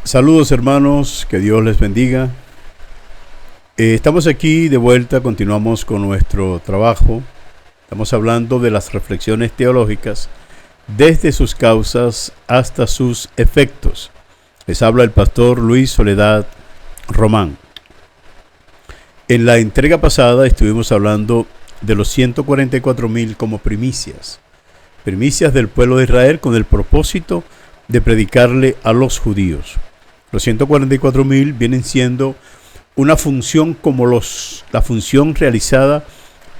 Saludos hermanos, que Dios les bendiga. Estamos aquí de vuelta, continuamos con nuestro trabajo. Estamos hablando de las reflexiones teológicas desde sus causas hasta sus efectos. Les habla el pastor Luis Soledad Román. En la entrega pasada estuvimos hablando de los 144,000 como primicias del pueblo de Israel con el propósito de predicarle a los judíos. Los 144,000 vienen siendo una función como la función realizada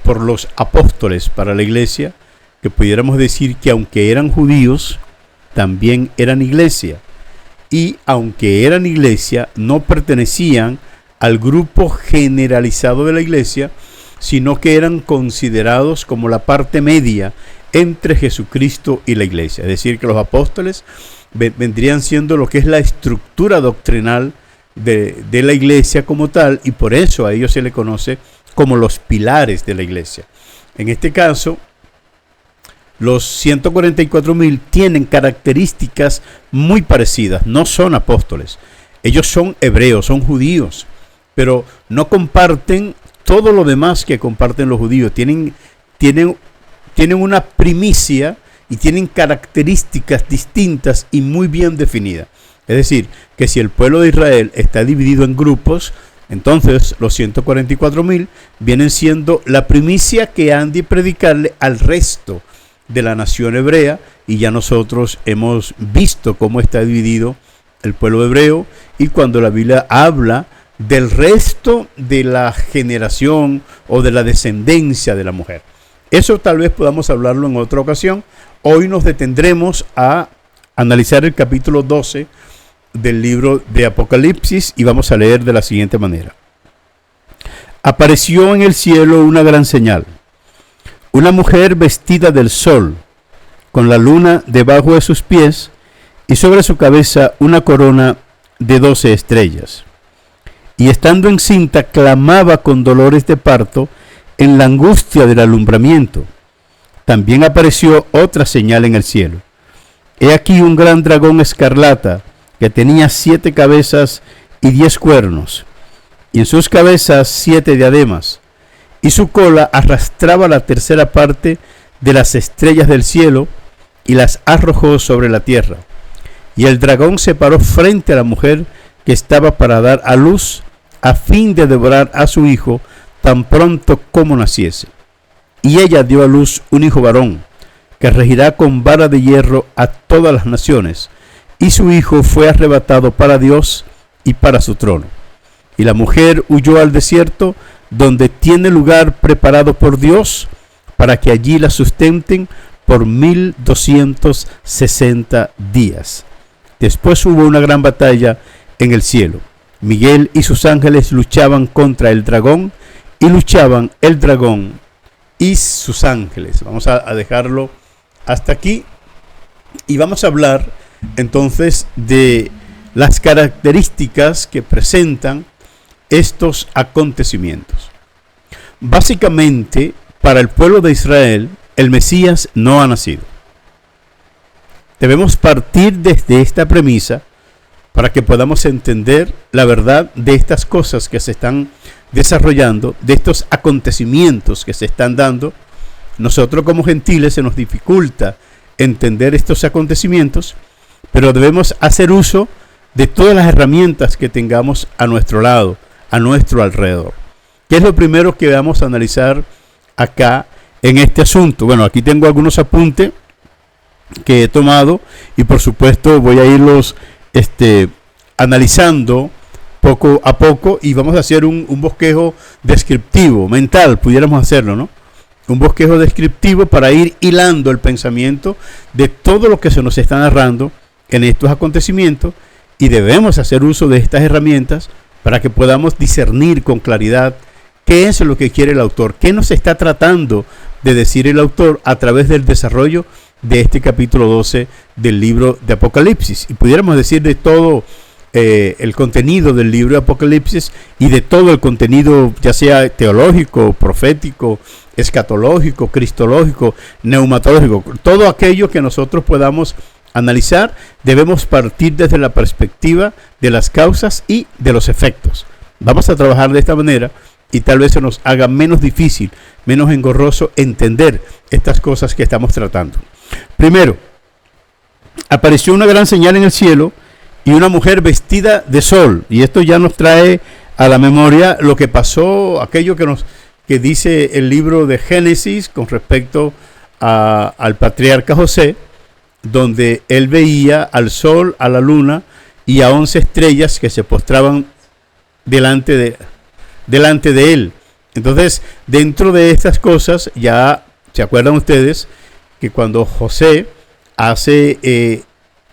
por los apóstoles para la iglesia, que pudiéramos decir que aunque eran judíos, también eran iglesia. Y aunque eran iglesia, no pertenecían al grupo generalizado de la iglesia, sino que eran considerados como la parte media entre Jesucristo y la iglesia. Es decir, que los apóstoles vendrían siendo lo que es la estructura doctrinal de la iglesia como tal, y por eso a ellos se le conoce como los pilares de la iglesia. En este caso, los 144,000 tienen características muy parecidas. No son apóstoles, ellos son hebreos, son judíos, pero no comparten todo lo demás que comparten los judíos. Tienen una primicia y tienen características distintas y muy bien definidas. Es decir, que si el pueblo de Israel está dividido en grupos, entonces los 144,000 vienen siendo la primicia que han de predicarle al resto de la nación hebrea, y ya nosotros hemos visto cómo está dividido el pueblo hebreo, y cuando la Biblia habla del resto de la generación o de la descendencia de la mujer. Eso tal vez podamos hablarlo en otra ocasión. Hoy nos detendremos a analizar el capítulo 12 del libro de Apocalipsis y vamos a leer de la siguiente manera. Apareció en el cielo una gran señal, una mujer vestida del sol, con la luna debajo de sus pies y sobre su cabeza una corona de 12 estrellas. Y estando encinta clamaba con dolores de parto en la angustia del alumbramiento. También apareció otra señal en el cielo. He aquí un gran dragón escarlata que tenía 7 cabezas y 10 cuernos, y en sus cabezas 7 diademas, y su cola arrastraba la tercera parte de las estrellas del cielo y las arrojó sobre la tierra. Y el dragón se paró frente a la mujer que estaba para dar a luz, a fin de devorar a su hijo tan pronto como naciese. Y ella dio a luz un hijo varón, que regirá con vara de hierro a todas las naciones, y su hijo fue arrebatado para Dios y para su trono. Y la mujer huyó al desierto, donde tiene lugar preparado por Dios, para que allí la sustenten por 1260 días. Después hubo una gran batalla en el cielo. Miguel y sus ángeles luchaban contra el dragón, y luchaban el dragón y sus ángeles. Vamos a dejarlo hasta aquí y vamos a hablar entonces de las características que presentan estos acontecimientos. Básicamente, para el pueblo de Israel, el Mesías no ha nacido. Debemos partir desde esta premisa para que podamos entender la verdad de estas cosas que se están desarrollando, de estos acontecimientos que se están dando. Nosotros como gentiles se nos dificulta entender estos acontecimientos, pero debemos hacer uso de todas las herramientas que tengamos a nuestro lado, a nuestro alrededor. ¿Qué es lo primero que vamos a analizar acá en este asunto? Bueno, aquí tengo algunos apuntes que he tomado y por supuesto voy a irlos analizando poco a poco, y vamos a hacer un bosquejo descriptivo, mental, pudiéramos hacerlo, ¿no? Un bosquejo descriptivo para ir hilando el pensamiento de todo lo que se nos está narrando en estos acontecimientos, y debemos hacer uso de estas herramientas para que podamos discernir con claridad qué es lo que quiere el autor, qué nos está tratando de decir el autor a través del desarrollo de este capítulo 12 del libro de Apocalipsis. Y pudiéramos decir de todo el contenido del libro de Apocalipsis y de todo el contenido, ya sea teológico, profético, escatológico, cristológico, neumatológico, todo aquello que nosotros podamos analizar, debemos partir desde la perspectiva de las causas y de los efectos. Vamos a trabajar de esta manera y tal vez se nos haga menos difícil, menos engorroso entender estas cosas que estamos tratando. Primero, apareció una gran señal en el cielo y una mujer vestida de sol. Y esto ya nos trae a la memoria lo que pasó, aquello que dice el libro de Génesis con respecto al patriarca José, donde él veía al sol, a la luna y a 11 estrellas que se postraban delante de él. Entonces, dentro de estas cosas, ya se acuerdan ustedes que cuando José hace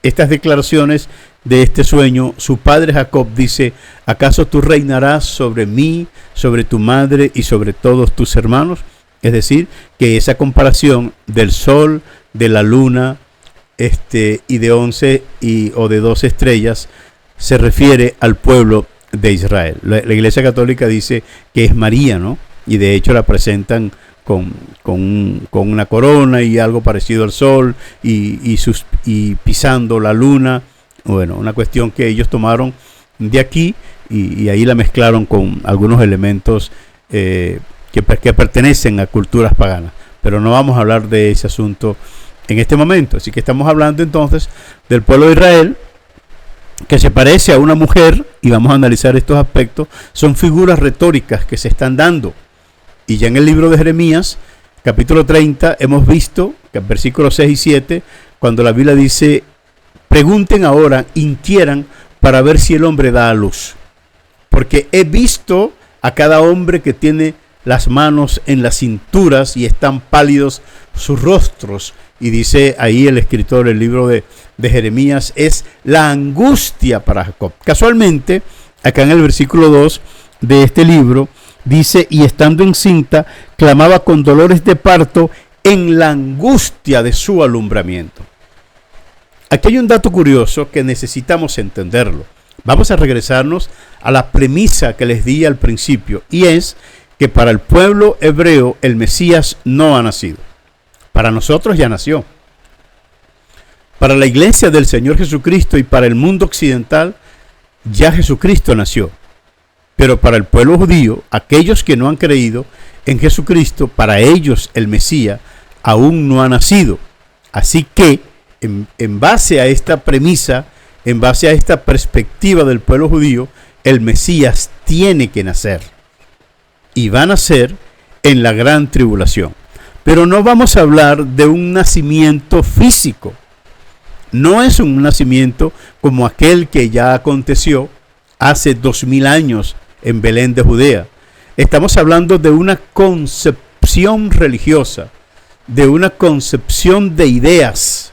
estas declaraciones de este sueño, su padre Jacob dice: ¿acaso tú reinarás sobre mí, sobre tu madre y sobre todos tus hermanos? Es decir, que esa comparación del sol, de la luna y de 11 o de 12 estrellas se refiere al pueblo de Israel. La Iglesia Católica dice que es María, ¿no? Y de hecho la presentan con una corona y algo parecido al sol y pisando la luna. Bueno, una cuestión que ellos tomaron de aquí y ahí la mezclaron con algunos elementos que pertenecen a culturas paganas. Pero no vamos a hablar de ese asunto en este momento. Así que estamos hablando entonces del pueblo de Israel, que se parece a una mujer, y vamos a analizar estos aspectos. Son figuras retóricas que se están dando. Y ya en el libro de Jeremías, capítulo 30, hemos visto, que en versículos 6 y 7, cuando la Biblia dice: pregunten ahora, inquieran para ver si el hombre da a luz. Porque he visto a cada hombre que tiene las manos en las cinturas y están pálidos sus rostros. Y dice ahí el escritor, el libro de Jeremías, es la angustia para Jacob. Casualmente, acá en el versículo 2 de este libro, dice: y estando encinta, clamaba con dolores de parto en la angustia de su alumbramiento. Aquí hay un dato curioso que necesitamos entenderlo. Vamos a regresarnos a la premisa que les di al principio, y es que para el pueblo hebreo el Mesías no ha nacido. Para nosotros ya nació. Para la iglesia del Señor Jesucristo y para el mundo occidental ya Jesucristo nació. Pero para el pueblo judío, aquellos que no han creído en Jesucristo, para ellos el Mesías aún no ha nacido. Así que, en base a esta premisa, en base a esta perspectiva del pueblo judío, el Mesías tiene que nacer. Y va a nacer en la gran tribulación. Pero no vamos a hablar de un nacimiento físico. No es un nacimiento como aquel que ya aconteció hace 2000 años en Belén de Judea. Estamos hablando de una concepción religiosa, de una concepción de ideas,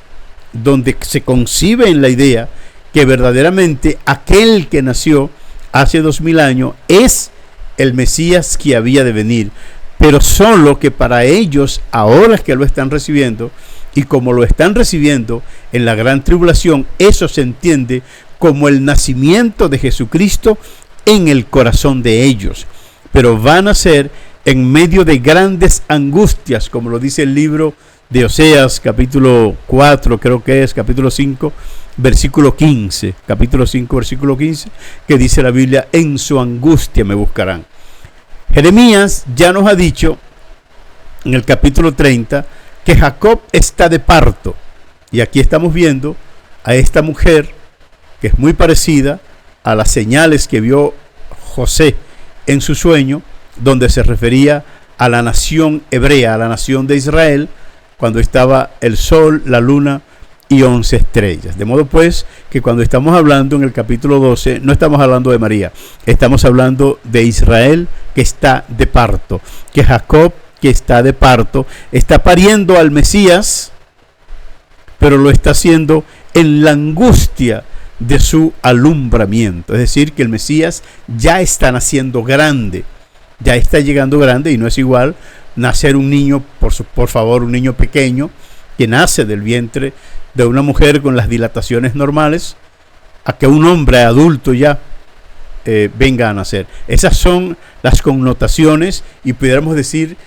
donde se concibe en la idea que verdaderamente aquel que nació hace 2000 años es el Mesías que había de venir. Pero solo que para ellos, ahora que lo están recibiendo, y como lo están recibiendo en la gran tribulación, eso se entiende como el nacimiento de Jesucristo en el corazón de ellos. Pero van a ser en medio de grandes angustias, como lo dice el libro de Oseas, capítulo 4, creo que es, capítulo 5, versículo 15. Capítulo 5, versículo 15, que dice la Biblia: en su angustia me buscarán. Jeremías ya nos ha dicho en el capítulo 30 que Jacob está de parto. Y aquí estamos viendo a esta mujer que es muy parecida a las señales que vio José en su sueño, donde se refería a la nación hebrea, a la nación de Israel, cuando estaba el sol, la luna y 11 estrellas. De modo pues que cuando estamos hablando en el capítulo 12, no estamos hablando de María, estamos hablando de Israel que está de parto, que Jacob que está de parto, está pariendo al Mesías, pero lo está haciendo en la angustia de su alumbramiento. Es decir, que el Mesías ya está naciendo grande, ya está llegando grande, y no es igual nacer un niño, por favor, un niño pequeño que nace del vientre de una mujer con las dilataciones normales, a que un hombre adulto ya venga a nacer. Esas son las connotaciones y pudiéramos decir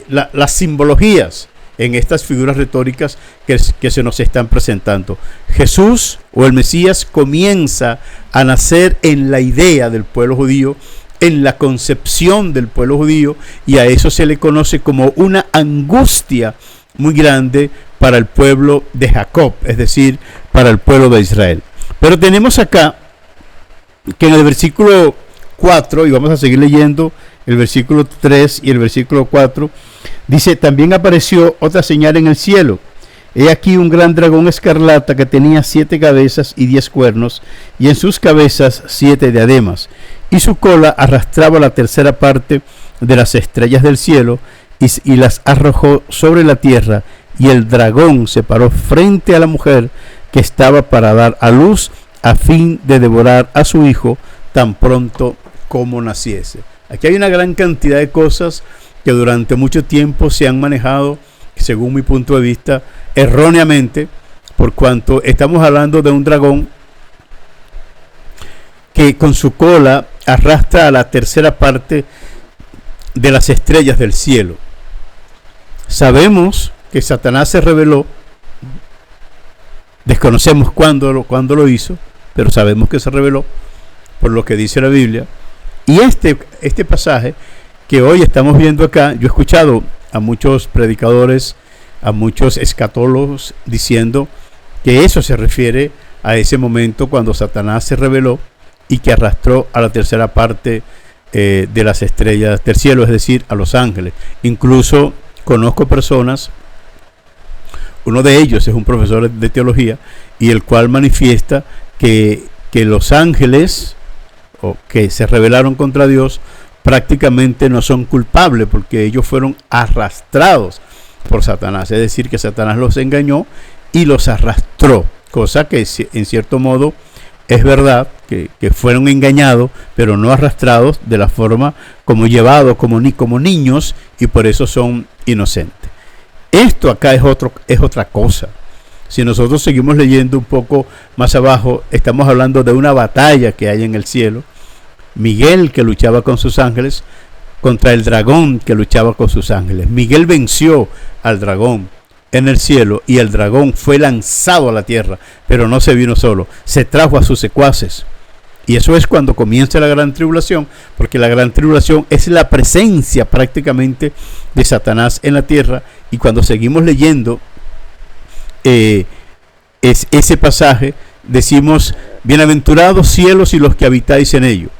las simbologías en estas figuras retóricas que se nos están presentando. Jesús o el Mesías comienza a nacer en la idea del pueblo judío, en la concepción del pueblo judío, y a eso se le conoce como una angustia muy grande para el pueblo de Jacob, es decir, para el pueblo de Israel. Pero tenemos acá que en el versículo 4, y vamos a seguir leyendo el versículo 3 y el versículo 4, dice: también apareció otra señal en el cielo. He aquí un gran dragón escarlata que tenía 7 cabezas y 10 cuernos, y en sus cabezas 7 diademas, y su cola arrastraba la tercera parte de las estrellas del cielo, y las arrojó sobre la tierra, y el dragón se paró frente a la mujer que estaba para dar a luz, a fin de devorar a su hijo tan pronto como naciese. Aquí hay una gran cantidad de cosas que durante mucho tiempo se han manejado, según mi punto de vista, erróneamente, por cuanto estamos hablando de un dragón que con su cola arrastra a la tercera parte de las estrellas del cielo. Sabemos que Satanás se rebeló, desconocemos cuándo lo hizo, pero sabemos que se rebeló por lo que dice la Biblia. Y este pasaje que hoy estamos viendo acá, yo he escuchado a muchos predicadores, a muchos escatólogos diciendo que eso se refiere a ese momento cuando Satanás se rebeló y que arrastró a la tercera parte de las estrellas del cielo, es decir, a los ángeles. Incluso conozco personas, uno de ellos es un profesor de teología, y el cual manifiesta que los ángeles o que se rebelaron contra Dios prácticamente no son culpables, porque ellos fueron arrastrados por Satanás, es decir, que Satanás los engañó y los arrastró, cosa que en cierto modo es verdad, que fueron engañados, pero no arrastrados de la forma como llevados como niños, y por eso son inocentes. Esto acá es otra cosa. Si nosotros seguimos leyendo un poco más abajo, estamos hablando de una batalla que hay en el cielo. Miguel, que luchaba con sus ángeles, contra el dragón, que luchaba con sus ángeles. Miguel venció al dragón en el cielo, y el dragón fue lanzado a la tierra, pero no se vino solo, se trajo a sus secuaces. Y eso es cuando comienza la gran tribulación, porque la gran tribulación es la presencia prácticamente de Satanás en la tierra. Y cuando seguimos leyendo ese pasaje, decimos: bienaventurados cielos y los que habitáis en ellos,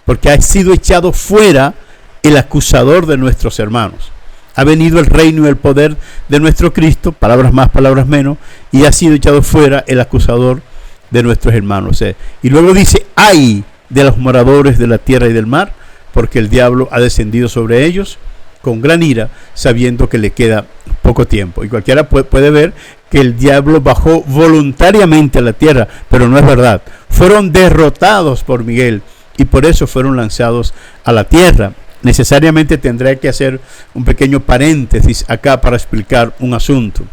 porque ha sido echado fuera el acusador de nuestros hermanos. Ha venido el reino y el poder de nuestro Cristo, palabras más, palabras menos, y ha sido echado fuera el acusador de nuestros hermanos. Y luego dice: ay de los moradores de la tierra y del mar, porque el diablo ha descendido sobre ellos con gran ira, sabiendo que le queda poco tiempo. Y cualquiera puede ver que el diablo bajó voluntariamente a la tierra, pero no es verdad. Fueron derrotados por Miguel, y por eso fueron lanzados a la tierra. Necesariamente tendré que hacer un pequeño paréntesis acá para explicar un asunto.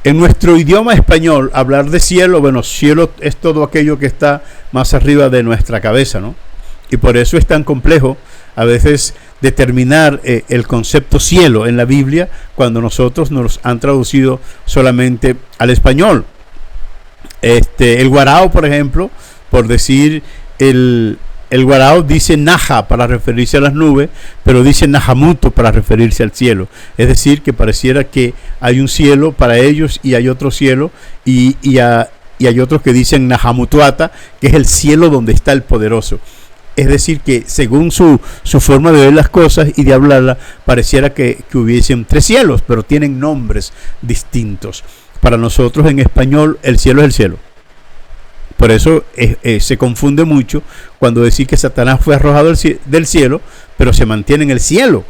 En nuestro idioma español, hablar de cielo, bueno, cielo es todo aquello que está más arriba de nuestra cabeza, ¿no? Y por eso es tan complejo a veces determinar el concepto cielo en la Biblia, cuando nosotros nos han traducido solamente al español. El guarao, por ejemplo, por decir el guarao, dice naja para referirse a las nubes, pero dice najamuto para referirse al cielo. Es decir, que pareciera que hay un cielo para ellos y hay otro cielo, y hay otros que dicen najamutuata, que es el cielo donde está el poderoso. Es decir, que según su forma de ver las cosas y de hablarla, pareciera que hubiesen 3 cielos, pero tienen nombres distintos. Para nosotros en español, el cielo es el cielo. Por eso se confunde mucho cuando decir que Satanás fue arrojado del cielo, pero se mantiene en el cielo.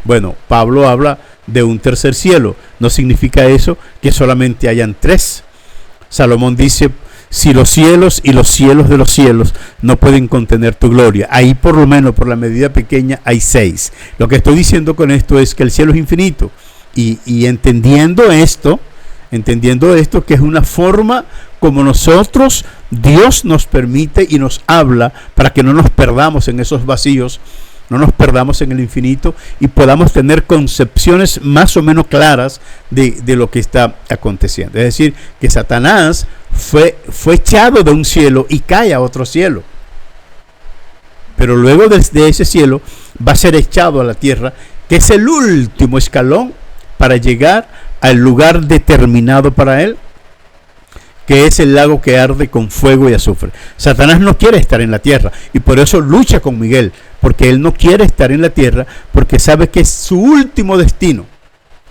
Bueno, Pablo habla de un tercer cielo. No significa eso que solamente hayan 3. Salomón dice: si los cielos y los cielos de los cielos no pueden contener tu gloria, ahí por lo menos por la medida pequeña hay 6. Lo que estoy diciendo con esto es que el cielo es infinito. Y entendiendo esto, que es una forma como Dios nos permite y nos habla para que no nos perdamos en esos vacíos no nos perdamos en el infinito y podamos tener concepciones más o menos claras de lo que está aconteciendo. Es decir, que Satanás fue echado de un cielo y cae a otro cielo. Pero luego de ese cielo va a ser echado a la tierra, que es el último escalón para llegar al lugar determinado para él, que es el lago que arde con fuego y azufre. Satanás no quiere estar en la tierra y por eso lucha con Miguel, porque él no quiere estar en la tierra, porque sabe que es su último destino,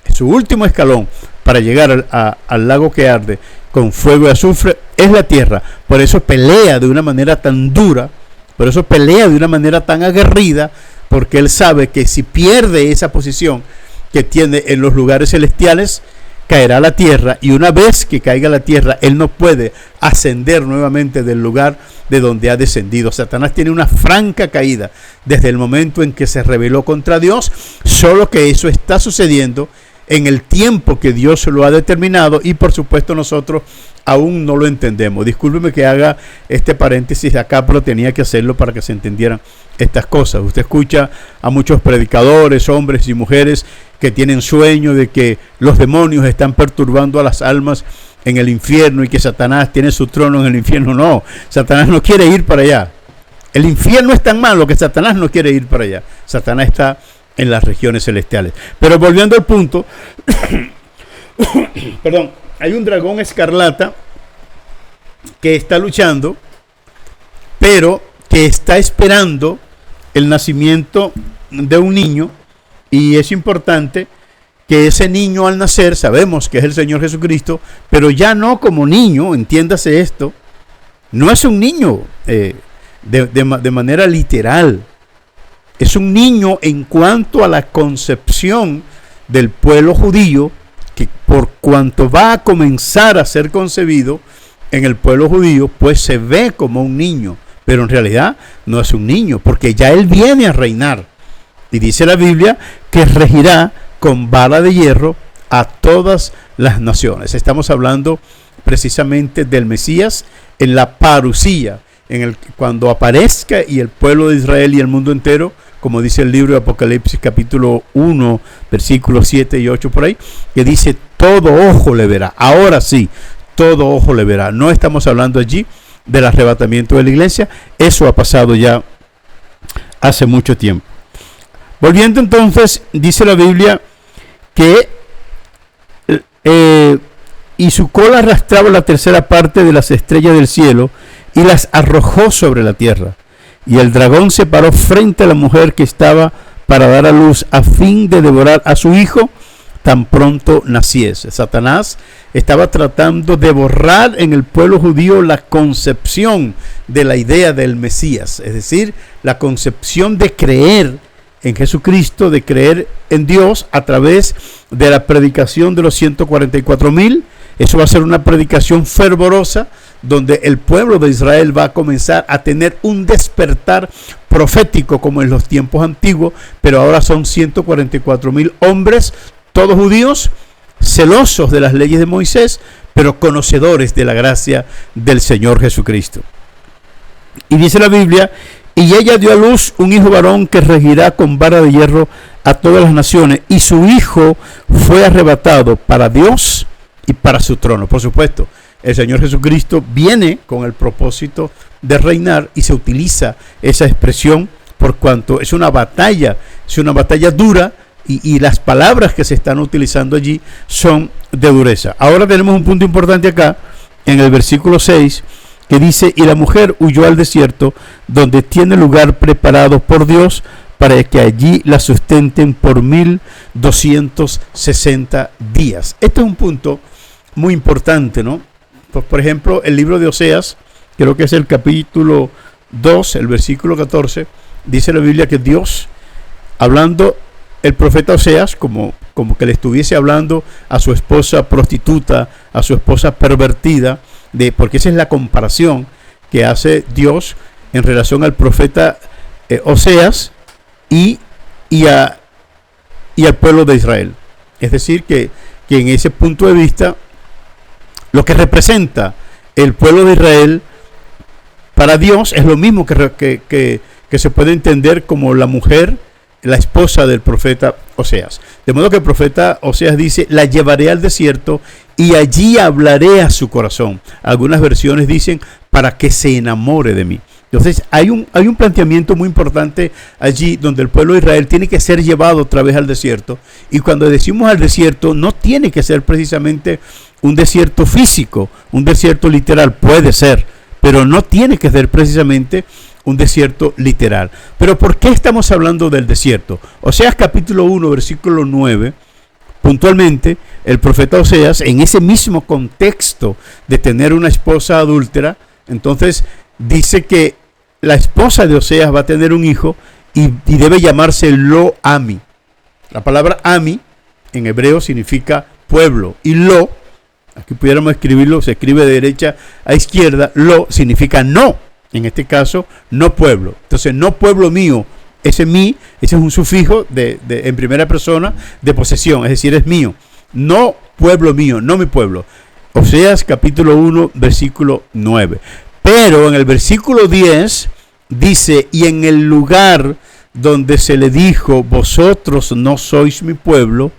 es su último escalón para llegar al lago que arde con fuego y azufre, es la tierra. Por eso pelea de una manera tan dura, por eso pelea de una manera tan aguerrida, porque él sabe que si pierde esa posición que tiene en los lugares celestiales, caerá a la tierra, y una vez que caiga a la tierra, él no puede ascender nuevamente del lugar de donde ha descendido. Satanás tiene una franca caída desde el momento en que se rebeló contra Dios, solo que eso está sucediendo en el tiempo que Dios lo ha determinado, y por supuesto nosotros aún no lo entendemos. Discúlpeme que haga este paréntesis acá, pero tenía que hacerlo para que se entendieran estas cosas. Usted escucha a muchos predicadores, hombres y mujeres, que tienen sueño de que los demonios están perturbando a las almas en el infierno y que Satanás tiene su trono en el infierno. No, Satanás no quiere ir para allá. El infierno es tan malo que Satanás no quiere ir para allá. Satanás está en las regiones celestiales. Pero volviendo al punto, perdón, hay un dragón escarlata que está luchando, pero que está esperando el nacimiento de un niño. Y es importante que ese niño al nacer, sabemos que es el Señor Jesucristo, pero ya no como niño, entiéndase esto, no es un niño de manera literal, es un niño en cuanto a la concepción del pueblo judío, que por cuanto va a comenzar a ser concebido en el pueblo judío, pues se ve como un niño, pero en realidad no es un niño, porque ya él viene a reinar. Y dice la Biblia que regirá con vara de hierro a todas las naciones. Estamos hablando precisamente del Mesías en la parusía, cuando aparezca, y el pueblo de Israel y el mundo entero, como dice el libro de Apocalipsis capítulo 1, versículos 7 y 8 por ahí, que dice todo ojo le verá. Ahora sí, todo ojo le verá. No estamos hablando allí del arrebatamiento de la iglesia, eso ha pasado ya hace mucho tiempo. Volviendo entonces, dice la Biblia que y su cola arrastraba la tercera parte de las estrellas del cielo y las arrojó sobre la tierra. Y el dragón se paró frente a la mujer que estaba para dar a luz, a fin de devorar a su hijo tan pronto naciese. Satanás estaba tratando de borrar en el pueblo judío la concepción de la idea del Mesías, es decir, la concepción de creer en Jesucristo, de creer en Dios a través de la predicación de los 144,000. Eso va a ser una predicación fervorosa, donde el pueblo de Israel va a comenzar a tener un despertar profético como en los tiempos antiguos, pero ahora son 144,000 hombres, todos judíos, celosos de las leyes de Moisés, pero conocedores de la gracia del Señor Jesucristo. Y dice la Biblia: y ella dio a luz un hijo varón que regirá con vara de hierro a todas las naciones, y su hijo fue arrebatado para Dios y para su trono. Por supuesto, el Señor Jesucristo viene con el propósito de reinar, y se utiliza esa expresión por cuanto es una batalla dura, y las palabras que se están utilizando allí son de dureza. Ahora tenemos un punto importante acá, en el versículo 6, que dice: y la mujer huyó al desierto, donde tiene lugar preparado por Dios, para que allí la sustenten por 1260 días. Este es un punto muy importante, ¿no? Por ejemplo, el libro de Oseas, creo que es el capítulo 2, el versículo 14, dice la Biblia que Dios, hablando el profeta Oseas, como que le estuviese hablando a su esposa prostituta, a su esposa pervertida, porque esa es la comparación que hace Dios en relación al profeta Oseas y al pueblo de Israel. Es decir, que en ese punto de vista, lo que representa el pueblo de Israel para Dios es lo mismo que que se puede entender como la mujer, la esposa del profeta Oseas. De modo que el profeta Oseas dice: la llevaré al desierto y allí hablaré a su corazón. Algunas versiones dicen: para que se enamore de mí. Entonces hay un planteamiento muy importante allí, donde el pueblo de Israel tiene que ser llevado otra vez al desierto. Y cuando decimos al desierto, no tiene que ser precisamente un desierto físico, un desierto literal, puede ser, pero no tiene que ser precisamente un desierto literal. Pero ¿por qué estamos hablando del desierto? Oseas capítulo 1, versículo 9, puntualmente, el profeta Oseas, en ese mismo contexto de tener una esposa adúltera, entonces dice que la esposa de Oseas va a tener un hijo y debe llamarse Lo-Ami. La palabra Ami en hebreo significa pueblo, y Lo, aquí pudiéramos escribirlo, se escribe de derecha a izquierda, Lo significa no, en este caso no pueblo. Entonces, no pueblo mío, ese es un sufijo en primera persona de posesión, es decir, es mío. No pueblo mío, no mi pueblo. Oseas capítulo 1, versículo 9. Pero en el versículo 10 dice: y en el lugar donde se le dijo, vosotros no sois mi pueblo,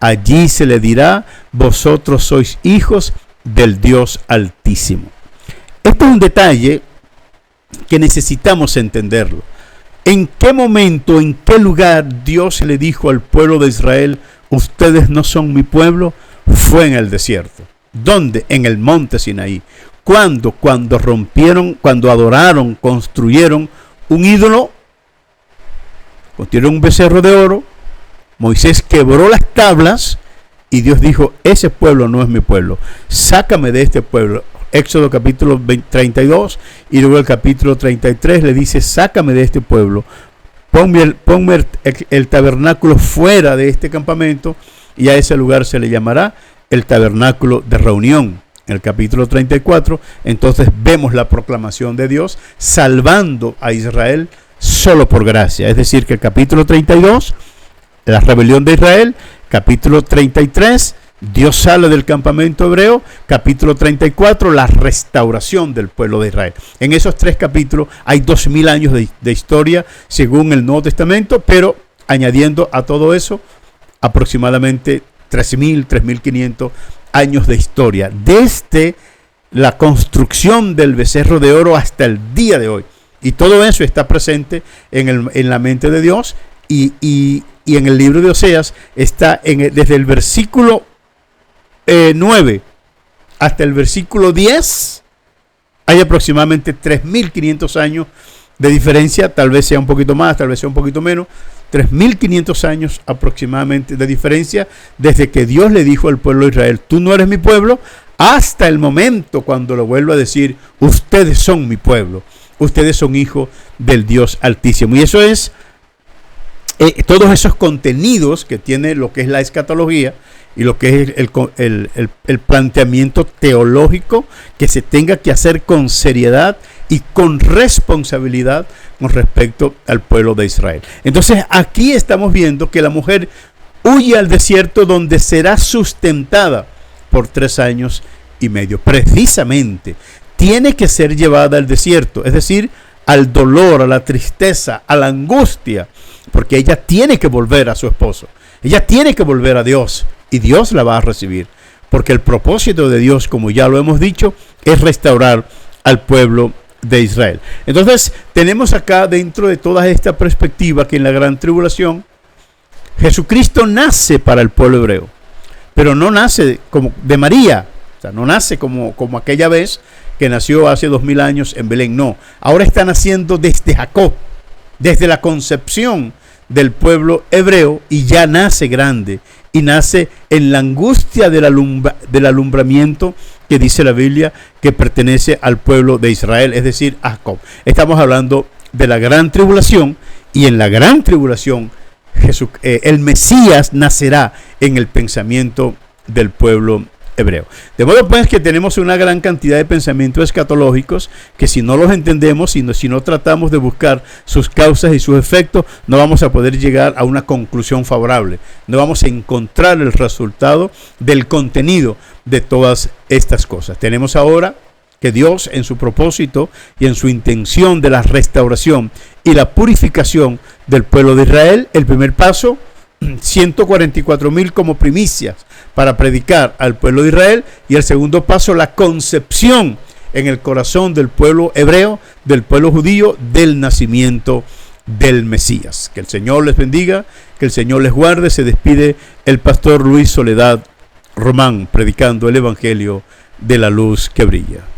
allí se le dirá, vosotros sois hijos del Dios Altísimo. Este es un detalle que necesitamos entenderlo. ¿En qué momento, en qué lugar Dios le dijo al pueblo de Israel, ustedes no son mi pueblo? Fue en el desierto. ¿Dónde? En el monte Sinaí. Cuando rompieron, cuando adoraron, construyeron un ídolo, construyeron un becerro de oro, Moisés quebró las tablas y Dios dijo: ese pueblo no es mi pueblo, sácame de este pueblo. Éxodo capítulo 32 y luego el capítulo 33 le dice: sácame de este pueblo, ponme el tabernáculo fuera de este campamento, y a ese lugar se le llamará el tabernáculo de reunión. En el capítulo 34, entonces vemos la proclamación de Dios salvando a Israel solo por gracia. Es decir, que el capítulo 32, la rebelión de Israel; capítulo 33, Dios sale del campamento hebreo; capítulo 34, la restauración del pueblo de Israel. En esos tres capítulos hay 2000 años de historia según el Nuevo Testamento, pero añadiendo a todo eso aproximadamente 3000, 3500 años de historia, desde la construcción del becerro de oro hasta el día de hoy. Y todo eso está presente en la mente de Dios, y en el libro de Oseas está desde el versículo 9 hasta el versículo 10, hay aproximadamente 3500 años de diferencia, tal vez sea un poquito más, tal vez sea un poquito menos, 3500 años aproximadamente de diferencia desde que Dios le dijo al pueblo de Israel: tú no eres mi pueblo, hasta el momento cuando lo vuelvo a decir: ustedes son mi pueblo, ustedes son hijos del Dios Altísimo. Y eso es todos esos contenidos que tiene lo que es la escatología y lo que es el planteamiento teológico que se tenga que hacer con seriedad y con responsabilidad con respecto al pueblo de Israel. Entonces aquí estamos viendo que la mujer huye al desierto, donde será sustentada por 3 años y medio. Precisamente tiene que ser llevada al desierto, es decir, al dolor, a la tristeza, a la angustia, porque ella tiene que volver a su esposo, ella tiene que volver a Dios, y Dios la va a recibir, porque el propósito de Dios, como ya lo hemos dicho, es restaurar al pueblo de Israel. Entonces tenemos acá, dentro de toda esta perspectiva, que en la gran tribulación Jesucristo nace para el pueblo hebreo, pero no nace como de María, o sea, no nace como aquella vez que nació hace 2000 años en Belén. No, ahora está naciendo desde Jacob, desde la concepción del pueblo hebreo, y ya nace grande, y nace en la angustia del alumbramiento que dice la Biblia que pertenece al pueblo de Israel, es decir, a Jacob. Estamos hablando de la gran tribulación, y en la gran tribulación el Mesías nacerá en el pensamiento del pueblo hebreo. De modo pues que tenemos una gran cantidad de pensamientos escatológicos que, si no los entendemos, si no tratamos de buscar sus causas y sus efectos, no vamos a poder llegar a una conclusión favorable. No vamos a encontrar el resultado del contenido de todas estas cosas. Tenemos ahora que Dios en su propósito y en su intención de la restauración y la purificación del pueblo de Israel, el primer paso, 144,000 como primicias para predicar al pueblo de Israel, y el segundo paso, la concepción en el corazón del pueblo hebreo, del pueblo judío, del nacimiento del Mesías. Que el Señor les bendiga, que el Señor les guarde. Se despide el pastor Luis Soledad Román, predicando el Evangelio de la luz que brilla.